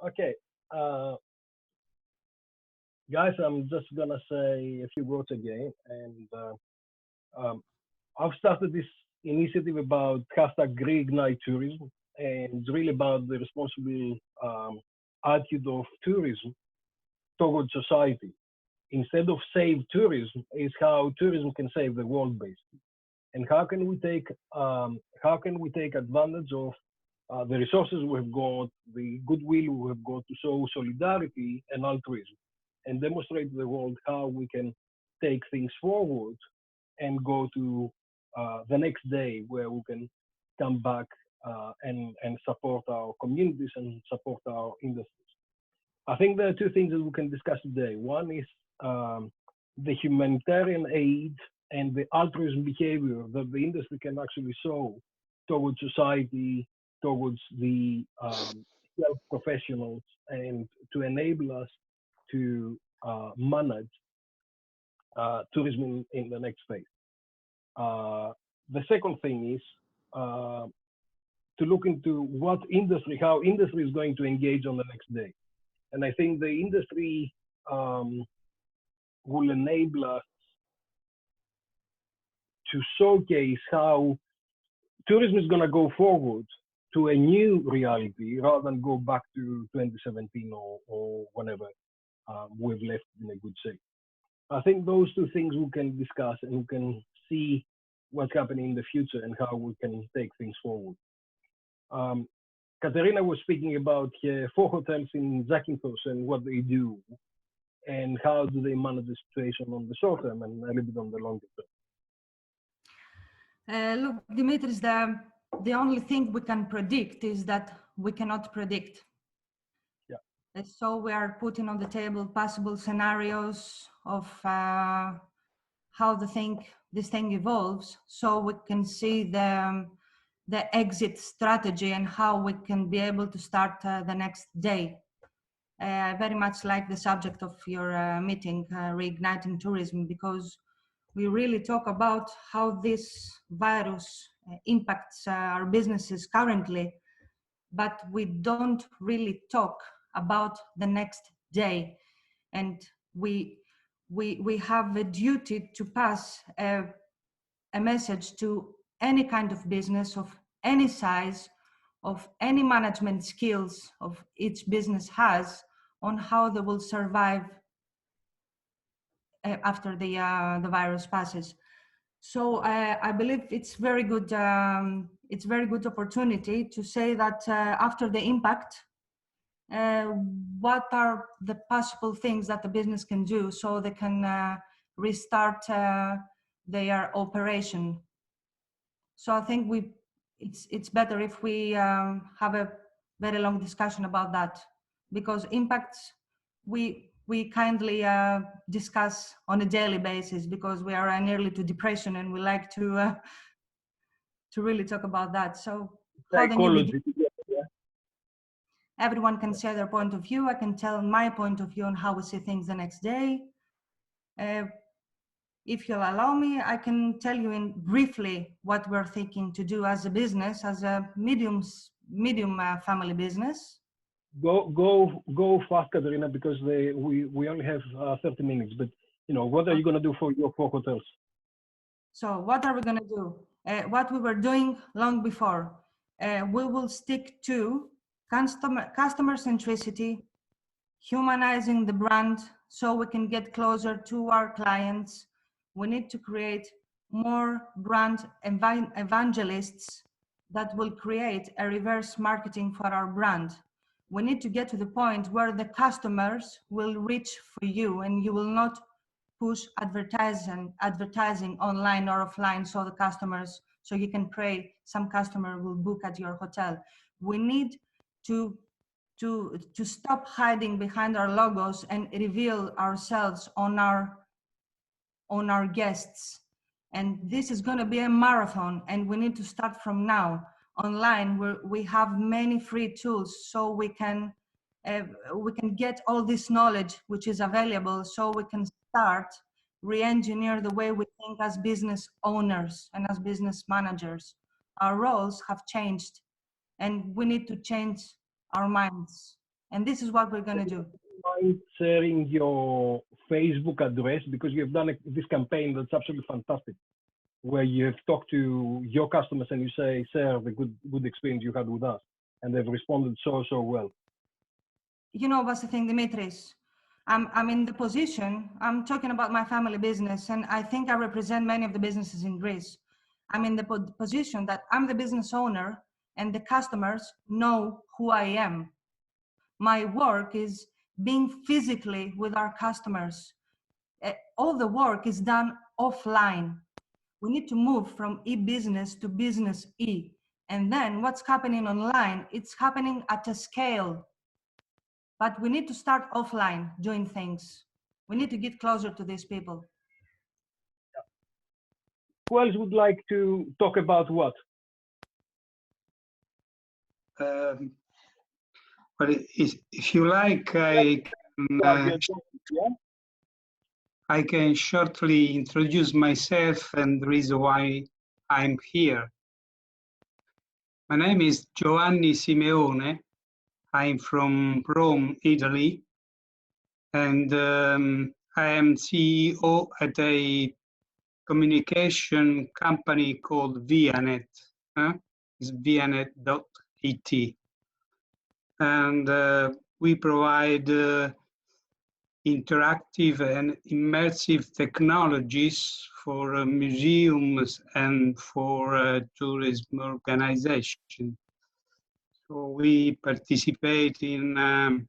Okay, uh, guys, I'm just gonna say a few words again, and um, I've started this initiative about hashtag reignite tourism, and it's really about the responsible attitude of tourism towards society. Instead of save tourism, is how tourism can save the world, basically. And how can we take advantage of the resources we've got, the goodwill we have got to show solidarity and altruism, and demonstrate to the world how we can take things forward and go to the next day where we can come back and support our communities and support our industries. I think there are two things that we can discuss today. One is the humanitarian aid and the altruism behavior that the industry can actually show towards society, towards the health professionals, and to enable us to manage tourism in the next phase. The second thing is to look into how industry is going to engage on the next day. And I think the industry will enable us to showcase how tourism is going to go forward to a new reality rather than go back to 2017 or whenever we've left in a good shape. I think those two things we can discuss and we can see what's happening in the future and how we can take things forward. Um, Katerina was speaking about four hotels in Zakynthos and what they do and how do they manage the situation on the short term and a little bit on the longer term. Look, Dimitris, the only thing we can predict is that we cannot predict. Yeah. So we are putting on the table possible scenarios of how this thing evolves, so we can see the exit strategy and how we can be able to start the next day. Very much like the subject of your meeting, reigniting tourism, because we really talk about how this virus impacts our businesses currently, but we don't really talk about the next day. And we have a duty to pass a message to any kind of business of any size, of any management skills of each business has, on how they will survive after the virus passes. So I believe it's very good. It's very good opportunity to say that after the impact, what are the possible things that the business can do so they can restart their operation. So I think it's better if we have a very long discussion about that, because impacts we kindly discuss on a daily basis, because we are nearly to depression and we like to really talk about that. So psychology. Everyone can share their point of view. I can tell my point of view on how we see things the next day. If you'll allow me, I can tell you in briefly what we're thinking to do as a business, as a medium family business. Go fast, Katerina, because we only have 30 minutes. But what are you going to do for your four hotels? So what are we going to do? What we were doing long before. We will stick to customer centricity, humanizing the brand so we can get closer to our clients. We need to create more brand evangelists that will create a reverse marketing for our brand. We need to get to the point where the customers will reach for you and you will not push advertising online or offline so you can pray some customer will book at your hotel. We need to stop hiding behind our logos and reveal ourselves on our guests. And this is going to be a marathon, and we need to start from now. Online, where we have many free tools, so we can get all this knowledge which is available, so we can start re-engineer the way we think as business owners and as business managers. Our roles have changed, and we need to change our minds And this is what we're going to do. Mind sharing your Facebook address, because you've done this campaign that's absolutely fantastic, where you have talked to your customers and you say, share the good experience you had with us, and they've responded so well. You know what's the thing, Dimitris? I'm in the position, I'm talking about my family business, and I think I represent many of the businesses in Greece. I'm in the position that I'm the business owner and the customers know who I am. My work is being physically with our customers. All the work is done offline. We need to move from e-business to business E. And then what's happening online, it's happening at a scale. But we need to start offline doing things. We need to get closer to these people. Who else would like to talk about what? Well, if you like, I can shortly introduce myself and the reason why I'm here. My name is Joanni Simeone. I'm from Rome, Italy, and I am CEO at a communication company called Vianet. It's Vianet.it. And we provide interactive and immersive technologies for museums and for tourism organization. So we participate in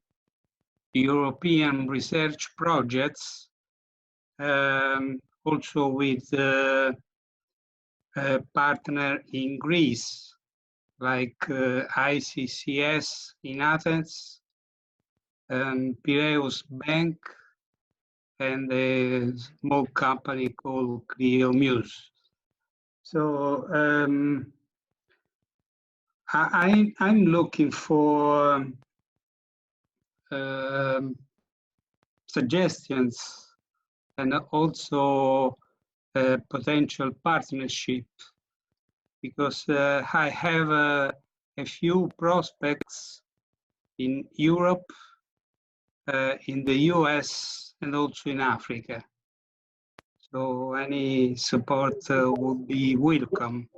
European research projects, also with a partner in Greece, like ICCS in Athens, and Piraeus Bank, and a small company called Kyros. So I'm looking for suggestions and also potential partnership, because I have a few prospects in Europe, in the US, and also in Africa. So any support would be welcome.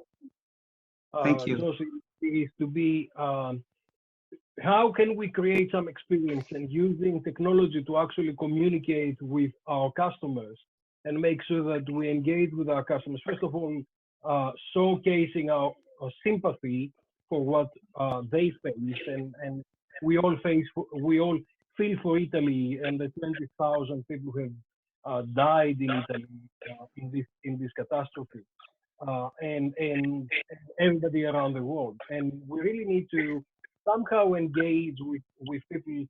Thank you. Joseph, is to be, how can we create some experience and using technology to actually communicate with our customers and make sure that we engage with our customers? First of all, showcasing our sympathy for what they face, and we all feel for Italy and the 20,000 people who have died in Italy in this catastrophe, and everybody around the world. And we really need to somehow engage with people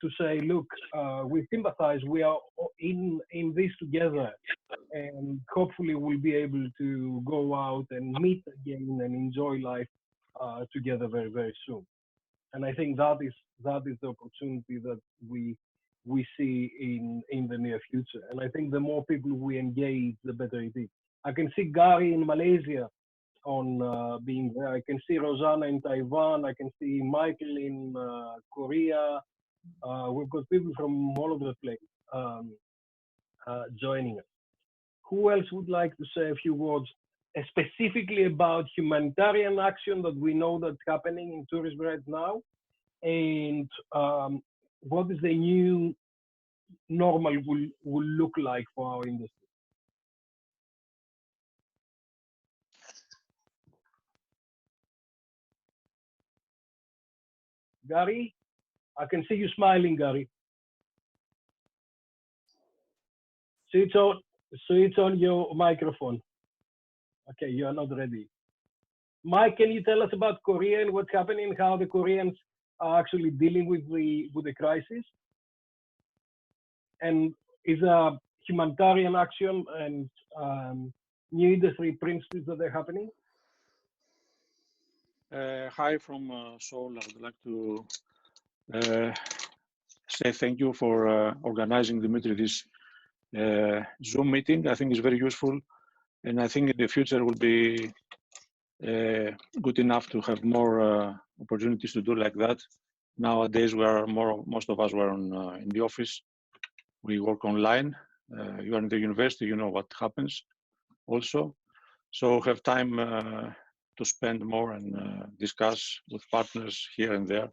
to say, look, we sympathize, we are in this together, and hopefully we'll be able to go out and meet again and enjoy life together very, very soon. And I think that is the opportunity that we see in the near future. And I think the more people we engage, the better it is. I can see Gary in Malaysia on being there. I can see Rosanna in Taiwan. I can see Michael in Korea. We've got people from all over the place joining us. Who else would like to say a few words specifically about humanitarian action that we know that's happening in tourism right now, and what is the new normal will look like for our industry? Gary, I can see you smiling, Gary. Switch on your microphone. Okay, you are not ready. Mike, can you tell us about Korea and what's happening, how the Koreans are actually dealing with the crisis? And is a humanitarian action and new industry principles that are happening? Hi from Seoul. I would like to say thank you for organizing, Dimitri, this Zoom meeting. I think it's very useful, and I think in the future will be good enough to have more opportunities to do like that Nowadays, most of us were in the office. We work online. You are in the university, you know what happens also. So have time to spend more and discuss with partners here and there.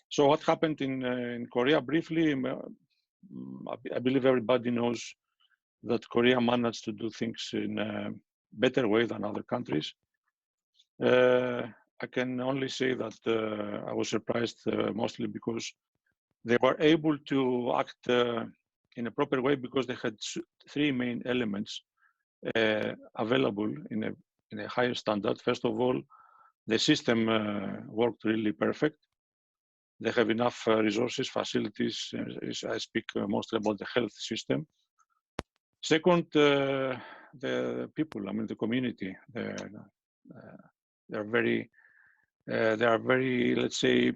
So what happened in Korea briefly, I believe everybody knows that Korea managed to do things in a better way than other countries. I can only say that I was surprised mostly because they were able to act in a proper way because they had three main elements available in a higher standard. First of all, the system worked really perfect. They have enough resources, facilities. I speak mostly about the health system. Second, the people, I mean, the community. They are very, let's say,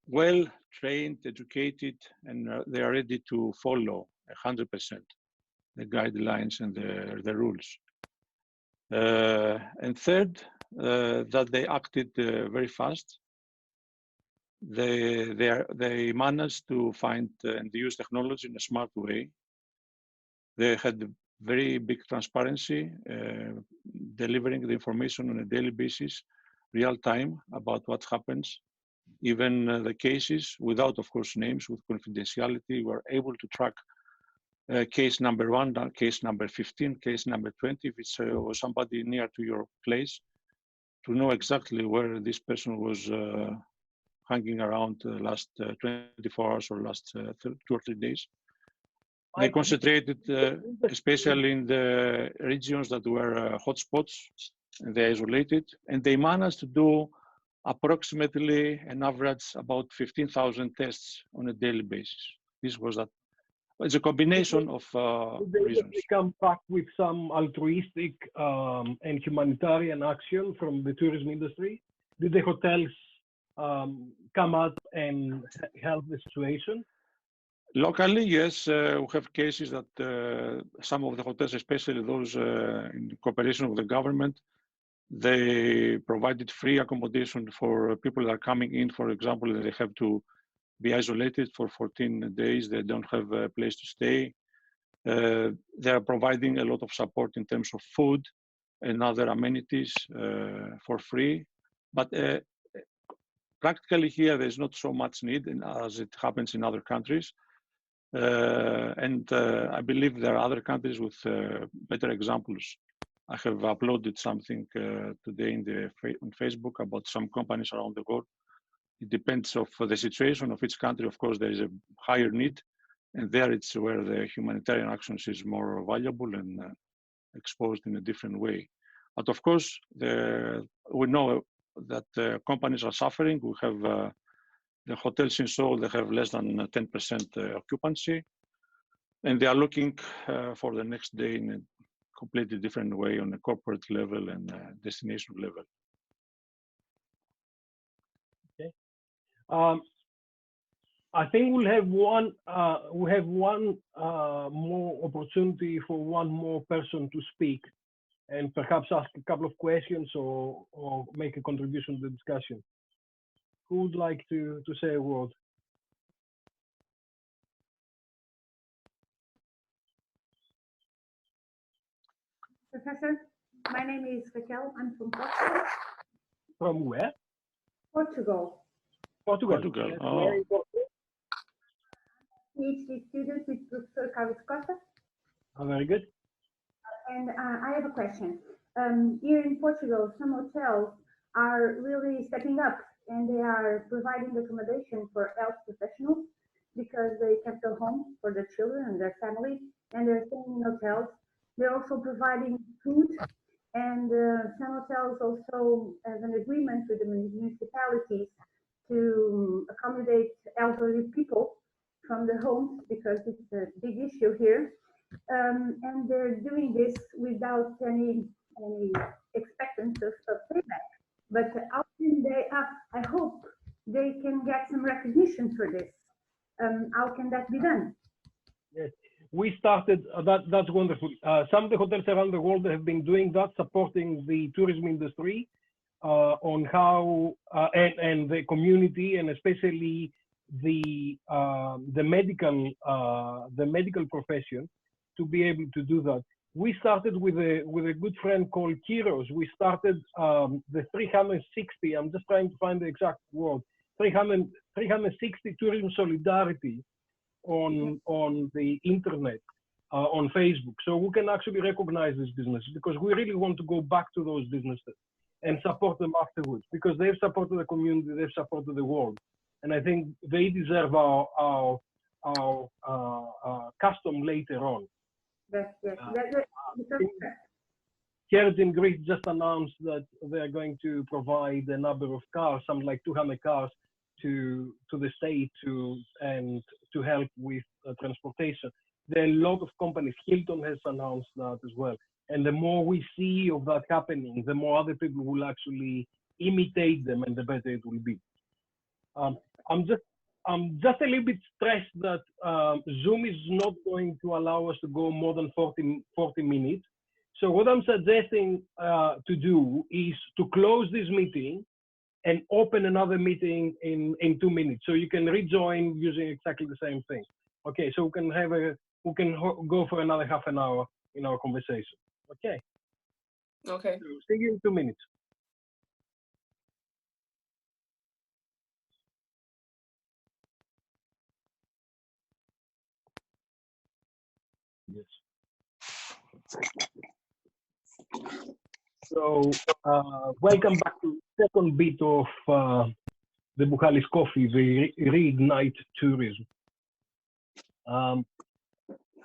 well trained, educated, and they are ready to follow 100% the guidelines and the rules. And third, that they acted very fast. They managed to find and use technology in a smart way. They had very big transparency, delivering the information on a daily basis, real time about what happens. Even the cases, without, of course, names, with confidentiality, were able to track case number 1, case number 15, case number 20, if it's somebody near to your place, to know exactly where this person was hanging around the last 24 hours or last 2 or 3 days. They concentrated especially in the regions that were hotspots, and they isolated, and they managed to do approximately an average about 15,000 tests on a daily basis. This was that. It's a combination of reasons. They come back with some altruistic and humanitarian action from the tourism industry. Did the hotels come out and help the situation? Locally, yes, we have cases that some of the hotels, especially those in cooperation with the government, they provided free accommodation for people that are coming in. For example, they have to be isolated for 14 days. They don't have a place to stay. They are providing a lot of support in terms of food and other amenities for free. But practically here, there's not so much need as it happens in other countries. And I believe there are other countries with better examples. I have uploaded something today on Facebook about some companies around the world. It depends on the situation of each country. Of course, there is a higher need, and there it's where the humanitarian actions is more valuable and exposed in a different way. But of course, we know that companies are suffering. We have the hotels in Seoul, they have less than 10% occupancy, and they are looking for the next day in a completely different way on a corporate level and destination level. Okay. I think we'll have one more opportunity for one more person to speak and perhaps ask a couple of questions or make a contribution to the discussion. Who would like to say a word? Professor, my name is Raquel. I'm from Portugal. From where? Portugal. Portugal. Portugal. Oh. PhD student with Professor Kyros. Oh, very good. And I have a question. Here in Portugal, some hotels are really stepping up and they are providing accommodation for health professionals because they kept their home for their children and their family, and they're staying in hotels. They're also providing food, and some hotels also have an agreement with the municipalities to accommodate elderly people from the homes because it's a big issue here. And they're doing this without any expectancy of payback. But how can they? I hope they can get some recognition for this. How can that be done? Yes, we started. That's wonderful. Some of the hotels around the world have been doing that, supporting the tourism industry. on how and the community, and especially the medical profession, to be able to do that. We started with a good friend called Kyros. We started the 360. I'm just trying to find the exact word. 360 tourism solidarity on the internet, on Facebook. So we can actually recognize these businesses, because we really want to go back to those businesses and support them afterwards, because they've supported the community, they've supported the world, and I think they deserve our custom later on. Yes. Kyros in Greece just announced that they are going to provide a number of cars, something like 200 cars, to the state to help with transportation. There are a lot of companies. Hilton has announced that as well. And the more we see of that happening, the more other people will actually imitate them, and the better it will be. I'm just a little bit stressed that Zoom is not going to allow us to go more than 40 minutes. So what I'm suggesting to do is to close this meeting and open another meeting in 2 minutes, so you can rejoin using exactly the same thing. Okay, so we can go for another half an hour in our conversation. Okay. Okay. So see you in 2 minutes. Yes. So welcome back to the second bit of the Buhalis Coffee, the Reignite Tourism.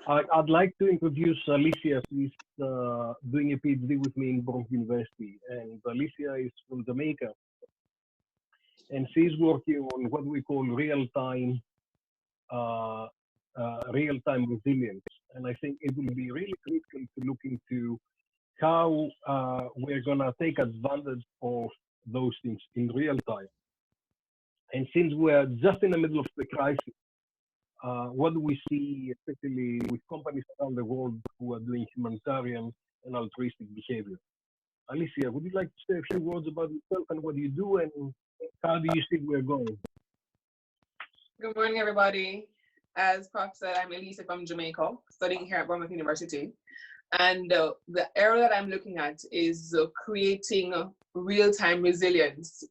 I'd like to introduce Elecia, who is doing a PhD with me in Bournemouth University. And Elecia is from Jamaica. And she's working on what we call real-time resilience. And I think it will be really critical to look into how we're going to take advantage of those things in real time. And since we're just in the middle of the crisis, what do we see, especially with companies around the world who are doing humanitarian and altruistic behavior? Elecia, would you like to say a few words about yourself and what you do, and how do you think we're going? Good morning, everybody. As Prof said, I'm Elecia from Jamaica, studying here at Bournemouth University. And the area that I'm looking at is creating real-time resilience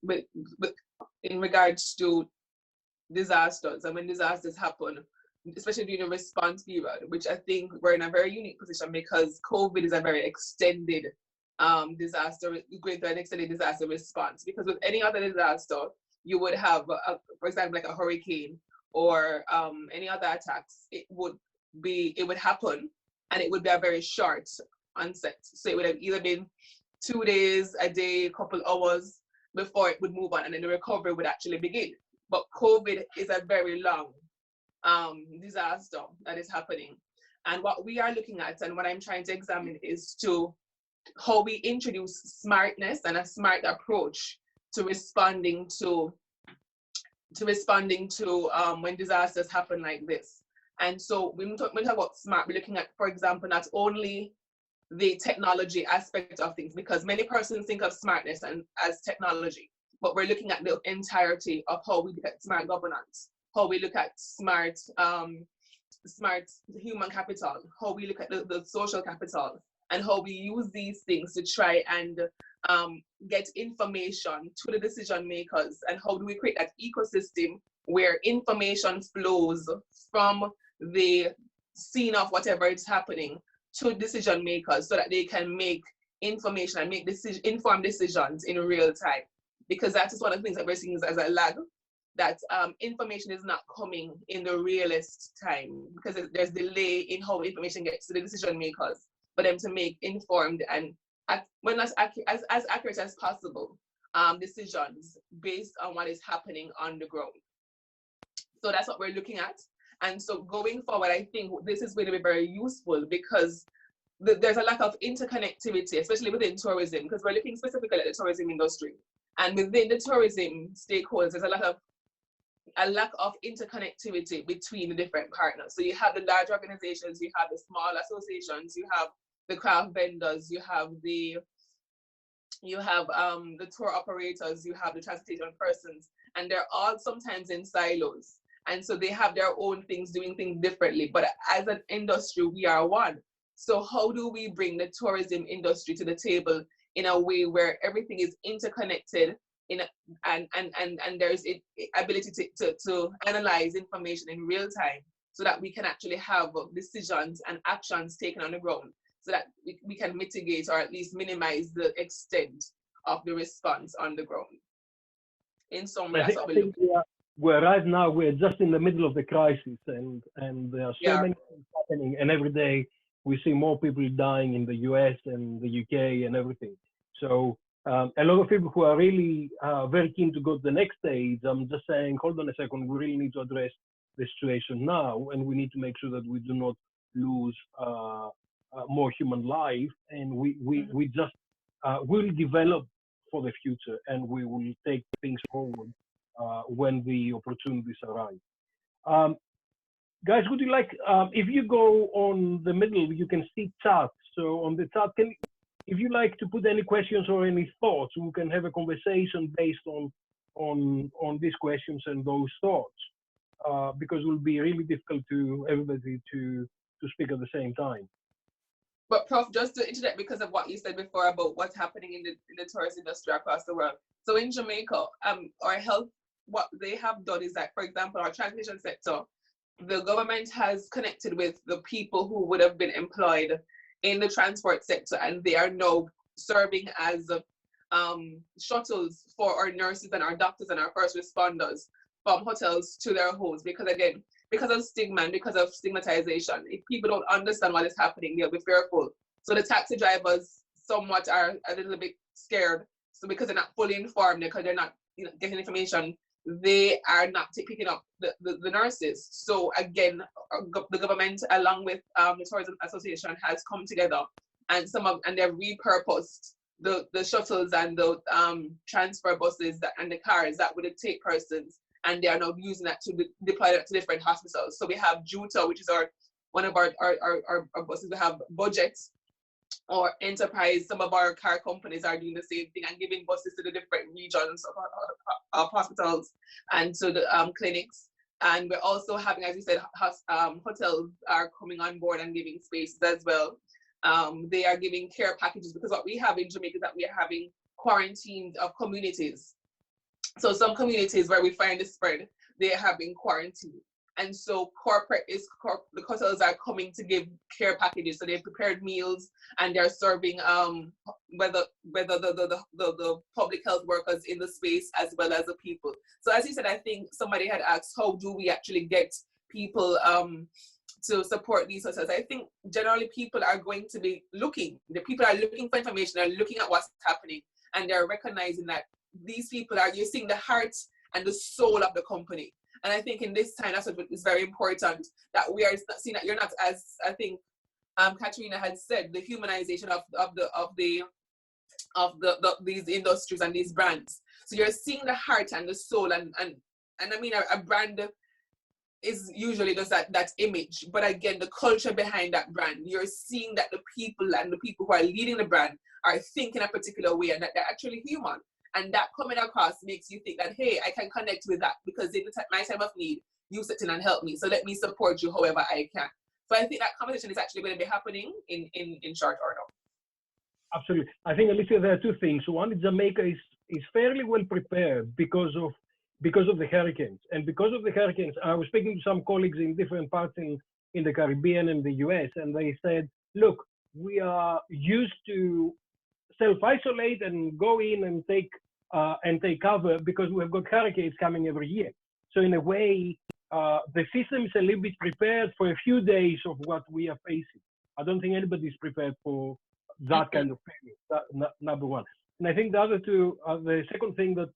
in regards to disasters. And when disasters happen, especially during a response period, which I think we're in a very unique position, because COVID is a very extended disaster, going through an extended disaster response. Because with any other disaster, you would have, for example, like a hurricane or any other attacks. It would happen, and it would be a very short onset. So it would have either been 2 days, a day, a couple hours before it would move on, and then the recovery would actually begin. But COVID is a very long disaster that is happening. And what we are looking at, and what I'm trying to examine, is how we introduce smartness and a smart approach to responding to when disasters happen like this. And so when we talk about smart, we're looking at, for example, not only the technology aspect of things, because many persons think of smartness as technology, but we're looking at the entirety of how we look at smart governance, how we look at smart human capital, how we look at the social capital, and how we use these things to try and get information to the decision makers, and how do we create that ecosystem where information flows from the scene of whatever is happening to decision makers, so that they can make information and make informed decisions in real time. Because that is one of the things that we're seeing as a lag, that information is not coming in the realest time, because there's delay in how information gets to the decision makers for them to make informed and as accurate as possible decisions based on what is happening on the ground. So that's what we're looking at. And so going forward, I think this is going to be very useful, because there's a lack of interconnectivity, especially within tourism, because we're looking specifically at the tourism industry. And within the tourism stakeholders, there's a lack of interconnectivity between the different partners. So you have the large organizations, you have the small associations, you have the craft vendors, you have the you have the tour operators, you have the transportation persons, and they're all sometimes in silos. And so they have their own things, doing things differently. But as an industry, we are one. So how do we bring the tourism industry to the table in a way where everything is interconnected and there's ability to analyze information in real time so that we can actually have decisions and actions taken on the ground so that we can mitigate or at least minimize the extent of the response on the ground. In summary, that's what we look at. We're right now, we're just in the middle of the crisis, and there are so many things happening, and every day we see more people dying in the US and the UK and everything. So a lot of people who are really very keen to go to the next stage, I'm just saying, hold on a second, we really need to address the situation now, and we need to make sure that we do not lose more human life, and we just will develop for the future, and we will take things forward when the opportunities arise. Guys, would you like, if you go on the middle, you can see chat. So on the chat, if you like to put any questions or any thoughts, we can have a conversation based on these questions and those thoughts, because it will be really difficult to everybody to speak at the same time. But Prof, just to interject because of what you said before about what's happening in the tourist industry across the world. So in Jamaica, our health, what they have done is that, for example, our transportation sector, the government has connected with the people who would have been employed in the transport sector, and they are now serving as shuttles for our nurses and our doctors and our first responders from hotels to their homes. Because again, because of stigma and because of stigmatization, if people don't understand what is happening, they'll be fearful. So the taxi drivers somewhat are a little bit scared. So because they're not fully informed, because they're not getting information, they are not picking up the nurses. So again, the government, along with the Tourism Association, has come together, and they've repurposed the shuttles and the transfer buses and the cars that would take persons, and they are now using that to deploy that to different hospitals. So we have Juta, which is one of our buses. We have Budget or Enterprise. Some of our car companies are doing the same thing and giving buses to the different regions of hospitals and to the clinics. And we're also having, as you said, hotels are coming on board and giving spaces as well. They are giving care packages, because what we have in Jamaica is that we are having quarantines of communities. So some communities where we find the spread, they are having quarantine. And so the hotels are coming to give care packages. So they've prepared meals and they're serving whether the public health workers in the space as well as the people. So as you said, I think somebody had asked, how do we actually get people to support these hotels? I think generally people are going to be looking. The people are looking for information, they're looking at what's happening, and they're recognizing that these people you're seeing the heart and the soul of the company. And I think in this time, that's what is very important, that we are seeing that you're not, as I think Katerina had said, the humanization of these industries and these brands. So you're seeing the heart and the soul, and I mean a brand is usually just that image, but again, the culture behind that brand, you're seeing that the people who are leading the brand are thinking a particular way, and that they're actually human. And that coming across makes you think that, hey, I can connect with that, because in my time of need, you sit in and help me. So let me support you however I can. So I think that conversation is actually going to be happening in short order. Absolutely. I think, Elecia, there are two things. One is Jamaica is fairly well prepared because of the hurricanes. And because of the hurricanes, I was speaking to some colleagues in different parts in the Caribbean and the US, and they said, look, we are used to self-isolate and go in and take cover because we have got hurricanes coming every year. So in a way, the system is a little bit prepared for a few days of what we are facing. I don't think anybody is prepared for that kind of period, number one. And I think the second thing that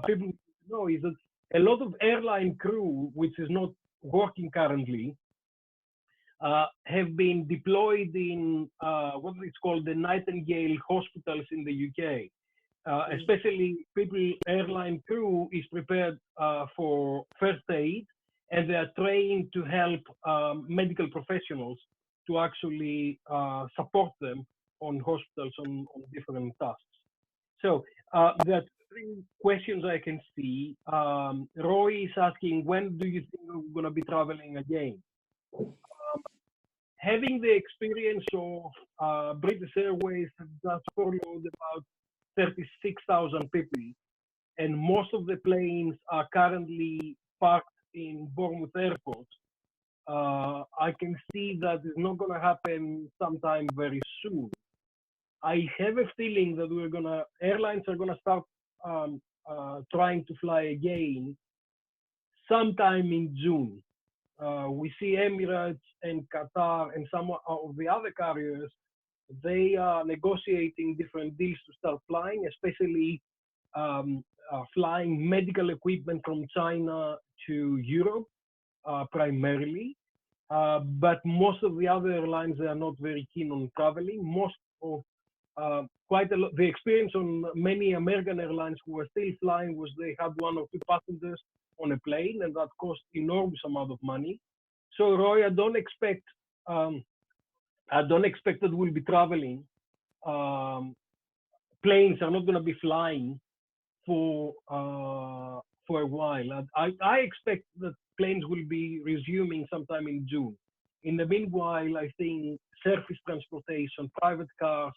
people need to know is that a lot of airline crew, which is not working currently, have been deployed in what is called the Nightingale hospitals in the UK. Especially airline crew is prepared for first aid, and they are trained to help medical professionals to actually support them on hospitals on different tasks. So there are three questions I can see. Roy is asking, when do you think we're going to be traveling again? Having the experience of British Airways have just furloughed about 36,000 people, and most of the planes are currently parked in Bournemouth Airport. I can see that it's not going to happen sometime very soon. I have a feeling that airlines are gonna start trying to fly again sometime in June. We see Emirates and Qatar and some of the other carriers, they are negotiating different deals to start flying, especially flying medical equipment from China to Europe primarily. But most of the other airlines, they are not very keen on traveling. Most of quite a lot. The experience on many American airlines who were still flying was they had 1 or 2 passengers on a plane, and that cost enormous amount of money. So, Roy, I don't expect that we'll be traveling. Planes are not going to be flying for a while. I expect that planes will be resuming sometime in June. In the meanwhile, I think surface transportation, private cars,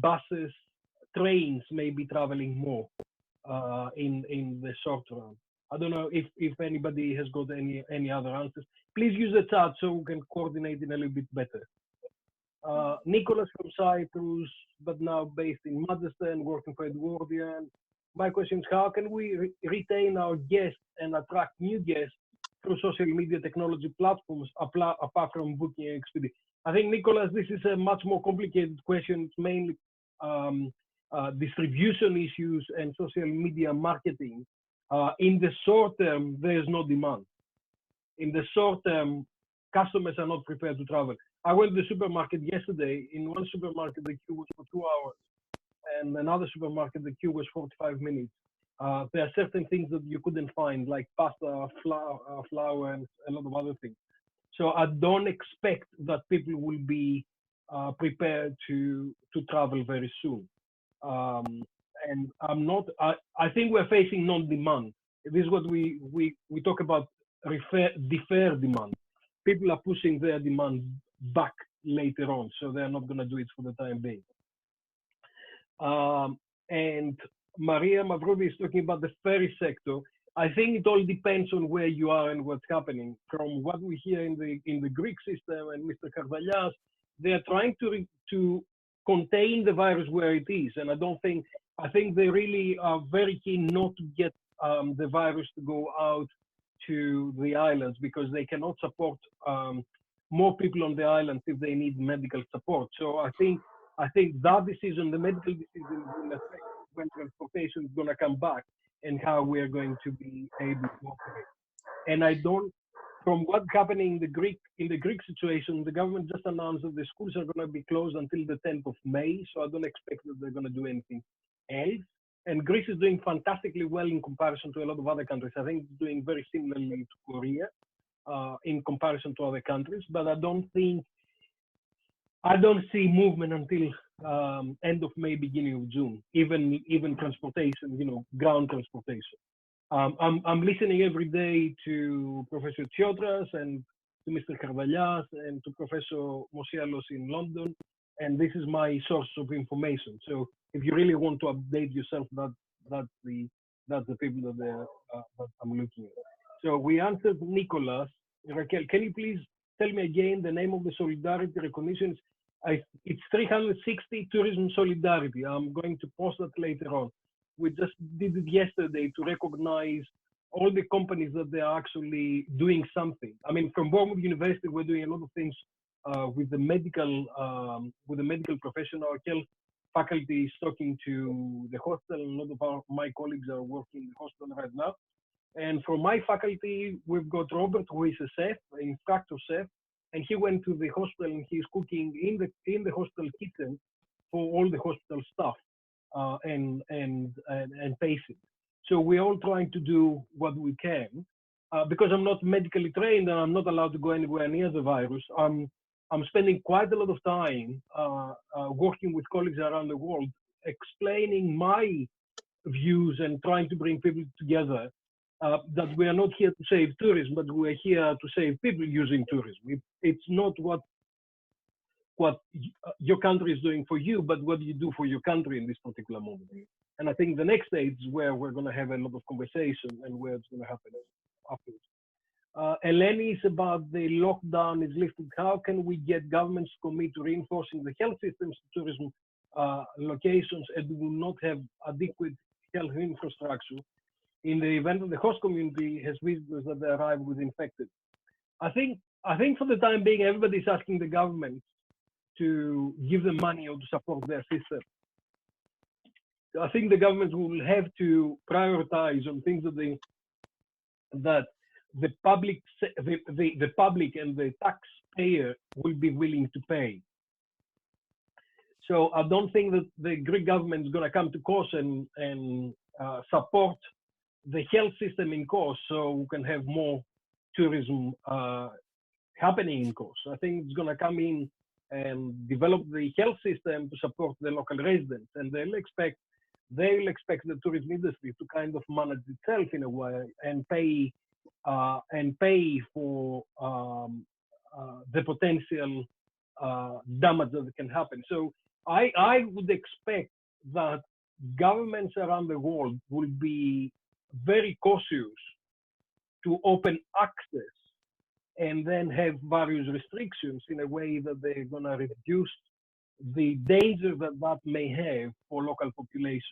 buses, trains may be traveling more in the short run. I don't know if anybody has got any other answers. Please use the chat so we can coordinate it a little bit better. Nicholas from Cyprus, but now based in Manchester and working for Edwardian. My question is, how can we retain our guests and attract new guests through social media technology platforms apart from Booking and Expedia? I think, Nicholas, this is a much more complicated question. It's mainly distribution issues and social media marketing. In the short term, there is no demand. In the short term, customers are not prepared to travel. I went to the supermarket yesterday. In one supermarket, the queue was for 2 hours. And another supermarket, the queue was 45 minutes. There are certain things that you couldn't find, like pasta, flour, and a lot of other things. So I don't expect that people will be prepared to travel very soon. And I think we're facing non-demand. This is what we talk about, defer demand. People are pushing their demand back later on, so they're not going to do it for the time being. And Maria Mavroudi is talking about the ferry sector. I think it all depends on where you are and what's happening. From what we hear in the Greek system and Mr. Kardalias, they are trying to contain the virus where it is, and I think they really are very keen not to get the virus to go out to the islands, because they cannot support more people on the islands if they need medical support. So I think that decision, the medical decision, will affect when transportation is going to come back and how we are going to be able to operate. And from what's happening in the Greek situation, the government just announced that the schools are going to be closed until the 10th of May. So I don't expect that they're going to do anything else. And Greece is doing fantastically well in comparison to a lot of other countries. I think it's doing very similarly to Korea in comparison to other countries. But I don't see movement until end of May, beginning of June. Even transportation, ground transportation. I'm listening every day to Professor Theodras and to Mr. Kardalias and to Professor Mosialos in London, and this is my source of information. So if you really want to update yourself, that's the people that I'm looking at. So we answered Nicholas. Raquel, can you please tell me again the name of the solidarity recognition? It's 360 Tourism Solidarity. I'm going to post that later on. We just did it yesterday to recognize all the companies that they are actually doing something. I mean, from Bournemouth University, we're doing a lot of things with the medical profession. Our health faculty is talking to the hospital. A lot of my colleagues are working in the hospital right now. And for my faculty, we've got Robert, who is a chef, an instructor chef, and he went to the hospital and he's cooking in the hospital kitchen for all the hospital staff and patients. So we're all trying to do what we can. Because I'm not medically trained and I'm not allowed to go anywhere near the virus, I'm spending quite a lot of time working with colleagues around the world explaining my views and trying to bring people together. That we are not here to save tourism, but we are here to save people using tourism. It's not what your country is doing for you, but what you do for your country in this particular moment. And I think the next stage is where we're going to have a lot of conversation and where it's going to happen afterwards. Eleni is about the lockdown is lifted. How can we get governments to commit to reinforcing the health systems to tourism locations and we will not have adequate health infrastructure in the event that the host community has visitors that they arrive with infected? I think for the time being, everybody's asking the government to give them money or to support their system. I think the government will have to prioritize on things that the public and the taxpayer will be willing to pay. So I don't think that the Greek government is going to come to Kos and support the health system in Kos so we can have more tourism happening in Kos. I think it's going to come in and develop the health system to support the local residents, and they'll expect the tourism industry to kind of manage itself in a way and pay for the potential damage that can happen. So I would expect that governments around the world will be very cautious to open access and then have various restrictions in a way that they're going to reduce the danger that may have for local populations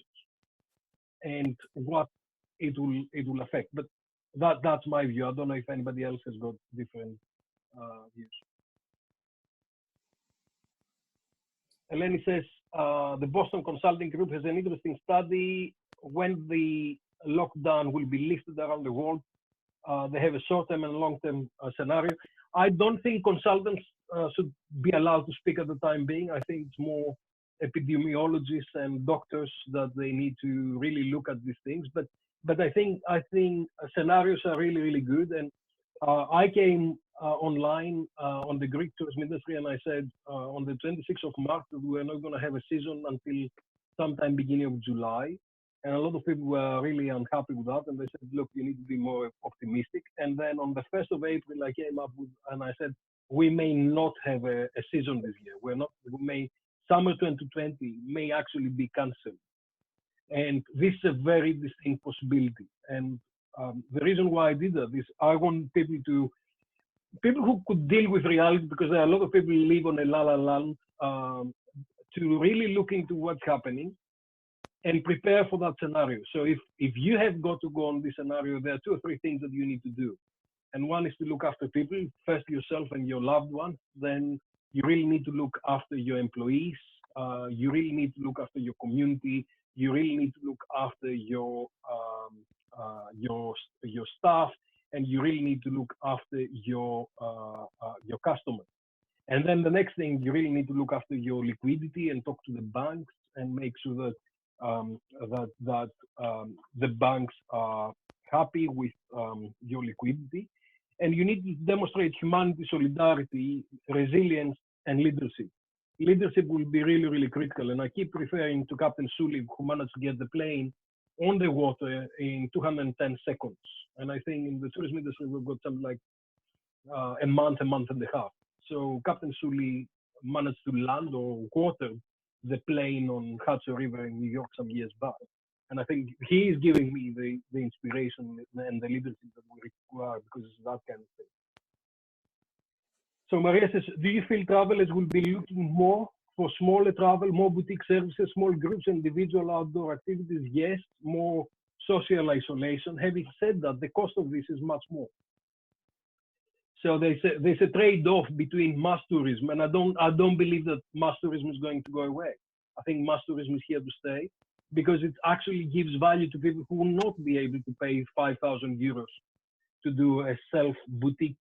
and what it will affect. But that's my view. I don't know if anybody else has got different views. Eleni says, the Boston Consulting Group has an interesting study when the lockdown will be lifted around the world. They have a short-term and long-term scenario. I don't think consultants should be allowed to speak at the time being. I think it's more epidemiologists and doctors that they need to really look at these things. But I think scenarios are really, really good. And I came online on the Greek tourism industry, and I said on the 26th of March that we're not going to have a season until sometime beginning of July. And a lot of people were really unhappy with that, and they said, look, you need to be more optimistic. And then on the 1st of April, I came up with, and I said, we may not have a season this year. Summer 2020 may actually be cancelled. And this is a very distinct possibility. And the reason why I did that is I want people who could deal with reality, because there are a lot of people who live on a la-la land, to really look into what's happening and prepare for that scenario. So if you have got to go on this scenario, there are 2 or 3 things that you need to do. And one is to look after people, first yourself and your loved ones. Then you really need to look after your employees. You really need to look after your community. You really need to look after your staff, and you really need to look after your customers. And then the next thing, you really need to look after your liquidity and talk to the banks and make sure that the banks are happy with your liquidity. And you need to demonstrate humanity, solidarity, resilience, and leadership. Leadership will be really, really critical. And I keep referring to Captain Sully, who managed to get the plane on the water in 210 seconds. And I think in the tourism industry, we've got something like a month and a half. So Captain Sully managed to land or water the plane on Hudson River in New York some years back. And I think he is giving me the inspiration and the leadership that we require, because it's that kind of thing. So Maria says, do you feel travelers will be looking more for smaller travel, more boutique services, small groups, individual outdoor activities? Yes, more social isolation. Having said that, the cost of this is much more. So there's a trade-off between mass tourism, and I don't believe that mass tourism is going to go away. I think mass tourism is here to stay, because it actually gives value to people who will not be able to pay 5,000 euros to do a boutique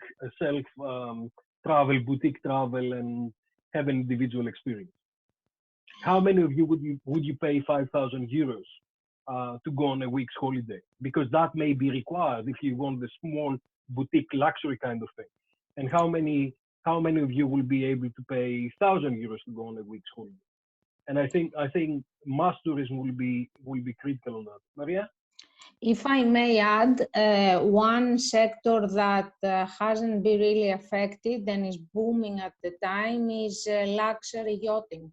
travel and have an individual experience. How many of you would you pay 5,000 euros to go on a week's holiday? Because that may be required if you want the small boutique luxury kind of thing. And how many of you will be able to pay 1,000 euros to go on a week's holiday? And I think mass tourism will be critical on that. Maria? If I may add, one sector that hasn't been really affected and is booming at the time is luxury yachting.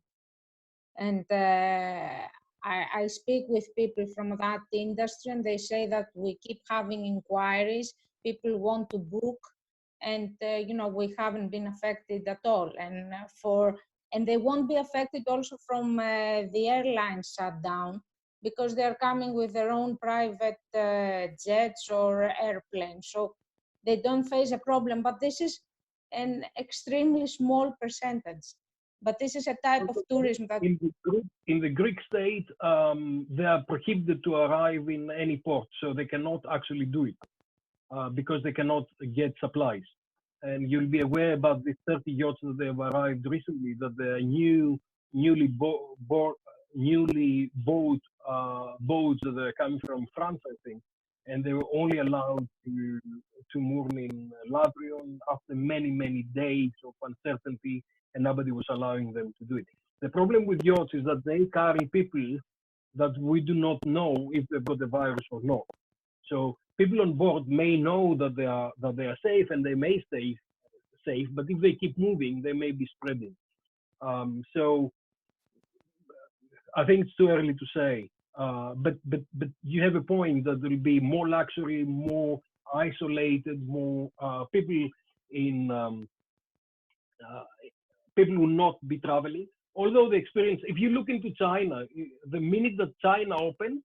And I speak with people from that industry, and they say that we keep having inquiries. People want to book, and you know, we haven't been affected at all. And they won't be affected also from the airlines shutdown, because they're coming with their own private jets or airplanes. So they don't face a problem, but this is an extremely small percentage. But this is a type of tourism that... In the Greek state, they are prohibited to arrive in any port, so they cannot actually do it because they cannot get supplies. And you'll be aware about the 30 yachts that they have arrived recently, that they are newly bought boats that are coming from France, I think, and they were only allowed to move in Lavrion after many days of uncertainty, and nobody was allowing them to do it. The problem with yachts is that they carry people that we do not know if they've got the virus or not. So people on board may know that they are safe and they may stay safe, but if they keep moving, they may be spreading. So I think it's too early to say. But you have a point that there will be more luxury, more isolated, more people will not be traveling. Although the experience, if you look into China, the minute that China opened,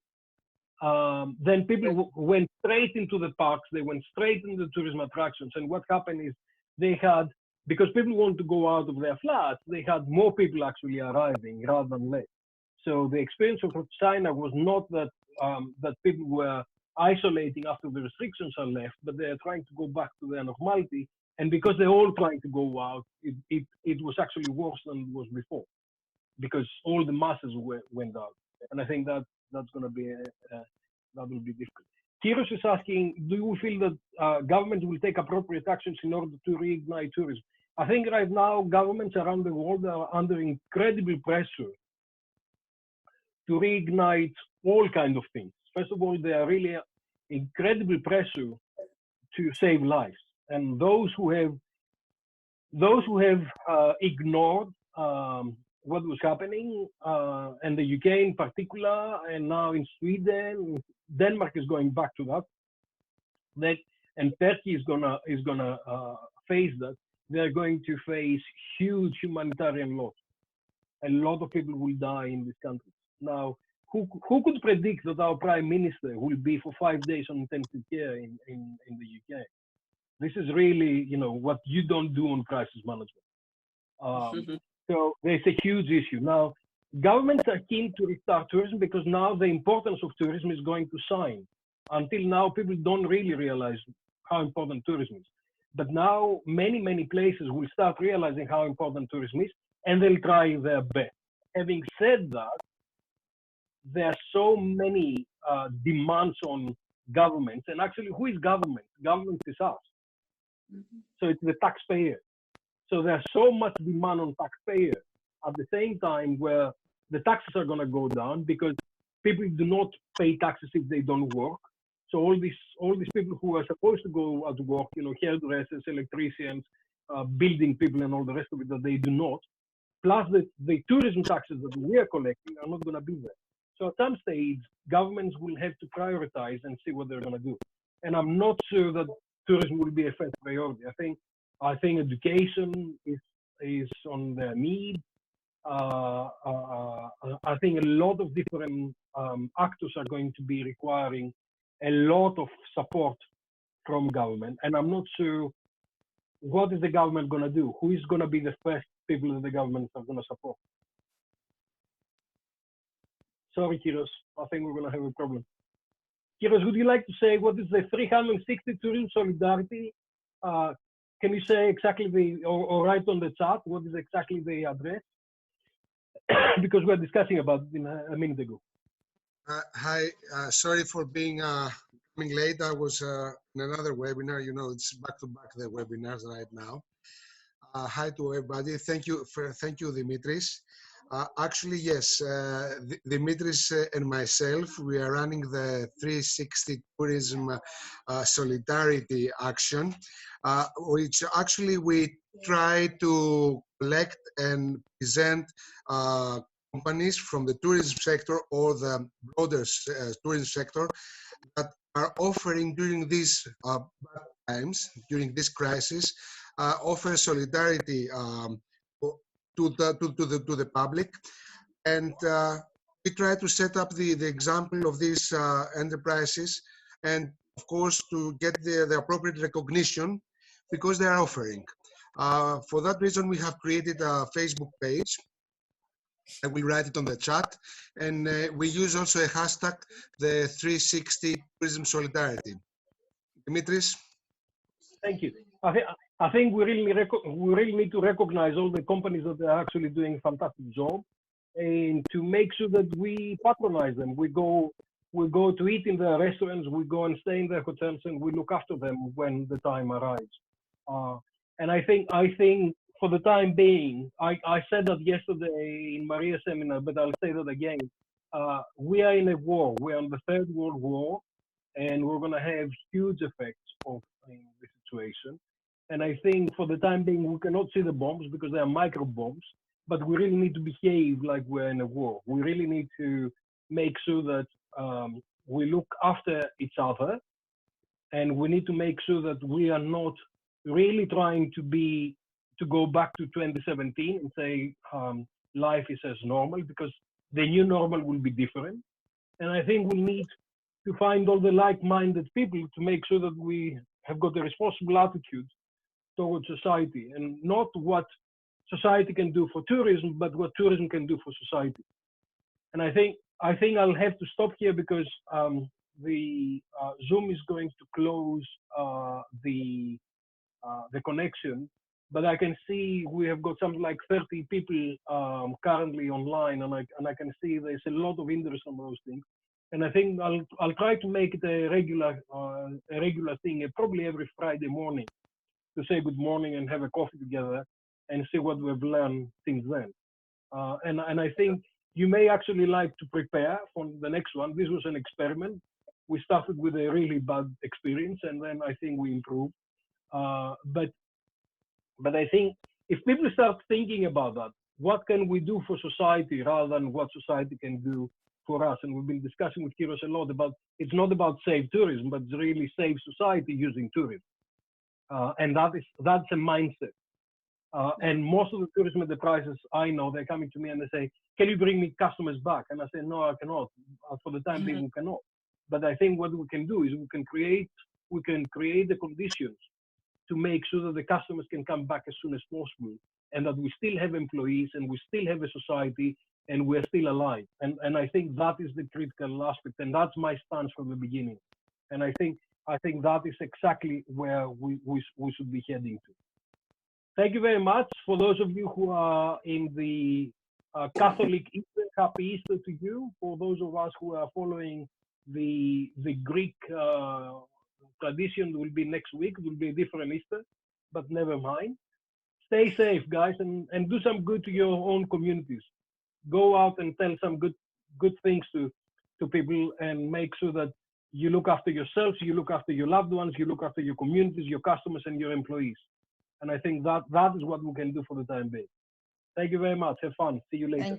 then people went straight into the parks, they went straight into the tourism attractions. And what happened is they had, because people want to go out of their flats, they had more people actually arriving rather than less. So the experience of China was not that that people were isolating after the restrictions are left, but they are trying to go back to their normality. And because they're all trying to go out, it was actually worse than it was before, because all the masses went out. And I think that's going to be that will be difficult. Kyros is asking, do you feel that governments will take appropriate actions in order to reignite tourism? I think right now governments around the world are under incredible pressure to reignite all kinds of things. First of all, they are really incredible pressure to save lives, and those who have ignored what was happening, and the UK in particular, and now in Sweden, Denmark is going back to that, and Turkey is gonna face that. They're going to face huge humanitarian loss. A lot of people will die in this country. Now, who could predict that our prime minister will be for 5 days on intensive care in the UK? This is really, you know, what you don't do on crisis management. So there's a huge issue. Now, governments are keen to restart tourism because now the importance of tourism is going to shine. Until now, people don't really realize how important tourism is. But now many places will start realizing how important tourism is, and they'll try their best. Having said that, there are so many demands on governments, and actually, who is government? Government is us. So it's the taxpayer. So there's so much demand on taxpayer at the same time where the taxes are going to go down because people do not pay taxes if they don't work. So all these people who are supposed to go out to work, you know, hairdressers, electricians, building people, and all the rest of it, that they do not. Plus the tourism taxes that we are collecting are not going to be there. So at some stage, governments will have to prioritize and see what they're going to do. And I'm not sure that tourism will be a first priority. I think education is on their need. I think a lot of different actors are going to be requiring a lot of support from government. And I'm not sure what is the government going to do? Who is going to be the first people that the governments are going to support? Sorry, Kyros. I think we're going to have a problem. Kyros, would you like to say what is the 360 tourism solidarity? Can you say exactly or write on the chat what is exactly the address? Because we're discussing about it a minute ago. Hi, sorry for being coming late. I was in another webinar. You know, it's back-to-back the webinars right now. Hi to everybody. Thank you, Dimitris. Actually, yes. Dimitris and myself, we are running the 360 Tourism Solidarity Action, which actually we try to collect and present companies from the tourism sector or the broader tourism sector that are offering during these bad times, during this crisis, offer solidarity to the public, and we try to set up the example of these enterprises, and of course to get the appropriate recognition because they are offering. For that reason, we have created a Facebook page. I will write it on the chat, and we use also a hashtag, the 360 Tourism Solidarity. Dimitris? Thank you. I think we really need to recognize all the companies that are actually doing a fantastic job, and to make sure that we patronize them. We go to eat in their restaurants, we go and stay in their hotels, and we look after them when the time arrives. And I think for the time being, I said that yesterday in Maria's seminar, but I'll say that again. We are in a war. We're on the Third World War, and we're going to have huge effects of the situation. And I think for the time being, we cannot see the bombs because they are micro bombs, but we really need to behave like we're in a war. We really need to make sure that we look after each other, and we need to make sure that we are not really trying to go back to 2017 and say life is as normal, because the new normal will be different. And I think we need to find all the like-minded people to make sure that we have got a responsible attitude towards society, and not what society can do for tourism, but what tourism can do for society. And I think I'll have to stop here because the Zoom is going to close the connection. But I can see we have got something like 30 people currently online, and I can see there's a lot of interest on those things. And I think I'll try to make it a regular thing, probably every Friday morning, to say good morning and have a coffee together and see what we've learned since then. And I think you may actually like to prepare for the next one. This was an experiment. We started with a really bad experience, and then I think we improved. But I think if people start thinking about that, what can we do for society rather than what society can do for us? And we've been discussing with Kyros a lot about, it's not about save tourism, but it's really save society using tourism. And that's a mindset. And most of the tourism enterprises I know, they're coming to me and they say, can you bring me customers back? And I say, no, I cannot. For the time being, we cannot. But I think what we can do is we can create the conditions to make sure that the customers can come back as soon as possible, and that we still have employees, and we still have a society, and we're still alive. And I think that is the critical aspect, and that's my stance from the beginning. And I think that is exactly where we should be heading to. Thank you very much. For those of you who are in the Catholic Easter, happy Easter to you. For those of us who are following the Greek tradition, will be next week. It will be a different Easter, but never mind. Stay safe, guys, and do some good to your own communities. Go out and tell some good things to people, and make sure that you look after yourselves, you look after your loved ones, you look after your communities, your customers, and your employees. And I think that is what we can do for the time being. Thank you very much. Have fun. See you later.